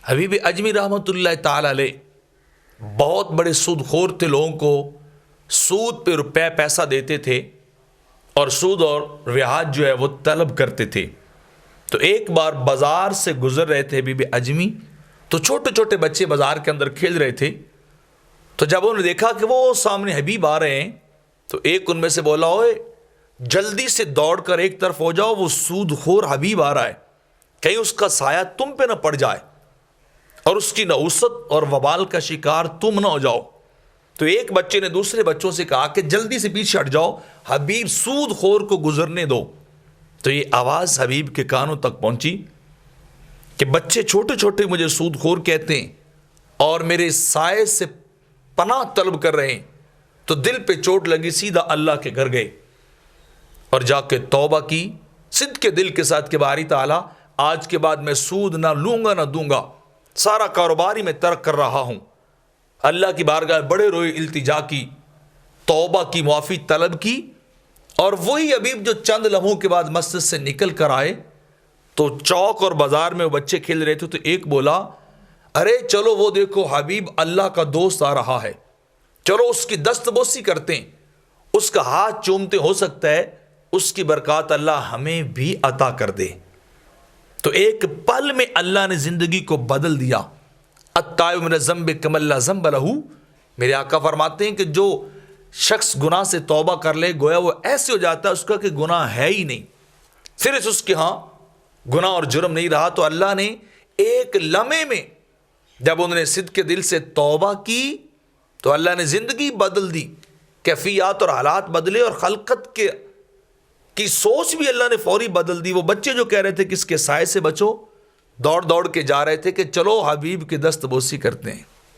حبیب اجمی رحمۃ اللہ تعالی علیہ بہت بڑے سود خور تھے، لوگوں کو سود پہ روپے پیسہ دیتے تھے اور سود اور رعایت جو ہے وہ طلب کرتے تھے۔ تو ایک بار بازار سے گزر رہے تھے حبیب اجمی، تو چھوٹے چھوٹے بچے بازار کے اندر کھیل رہے تھے۔ تو جب انہوں نے دیکھا کہ وہ سامنے حبیب آ رہے ہیں تو ایک ان میں سے بولا، اوئے جلدی سے دوڑ کر ایک طرف ہو جاؤ، وہ سود خور حبیب آ رہا ہے، کہیں اس کا سایہ تم پہ نہ پڑ جائے اور اس کی نحوست اور وبال کا شکار تم نہ ہو جاؤ۔ تو ایک بچے نے دوسرے بچوں سے کہا کہ جلدی سے پیچھے ہٹ جاؤ، حبیب سود خور کو گزرنے دو۔ تو یہ آواز حبیب کے کانوں تک پہنچی کہ بچے چھوٹے چھوٹے مجھے سود خور کہتے ہیں اور میرے سائے سے پناہ طلب کر رہے ہیں۔ تو دل پہ چوٹ لگی، سیدھا اللہ کے گھر گئے اور جا کے توبہ کی صدق کے دل کے ساتھ کہ باری تعالیٰ آج کے بعد میں سود نہ لوں گا نہ دوں گا، سارا کاروبار ہی میں ترک کر رہا ہوں۔ اللہ کی بارگاہ بڑے روئے، التجا کی، توبہ کی، معافی طلب کی۔ اور وہی حبیب جو چند لمحوں کے بعد مسجد سے نکل کر آئے تو چوک اور بازار میں وہ بچے کھیل رہے تھے، تو ایک بولا، ارے چلو وہ دیکھو حبیب اللہ کا دوست آ رہا ہے، چلو اس کی دست بوسی کرتے ہیں، اس کا ہاتھ چومتے، ہو سکتا ہے اس کی برکات اللہ ہمیں بھی عطا کر دے۔ تو ایک پل میں اللہ نے زندگی کو بدل دیا۔ التائب من الذنب کمن لا ذنب لہ، میرے آقا فرماتے ہیں کہ جو شخص گناہ سے توبہ کر لے گویا وہ ایسے ہو جاتا ہے اس کا کہ گناہ ہے ہی نہیں، صرف اس کے ہاں گناہ اور جرم نہیں رہا۔ تو اللہ نے ایک لمحے میں جب انہوں نے صدق کے دل سے توبہ کی تو اللہ نے زندگی بدل دی، کیفیات اور حالات بدلے اور خلقت کی سوچ بھی اللہ نے فوری بدل دی۔ وہ بچے جو کہہ رہے تھے کہ اس کے سائے سے بچو، دوڑ دوڑ کے جا رہے تھے کہ چلو حبیب کی دست بوسی کرتے ہیں۔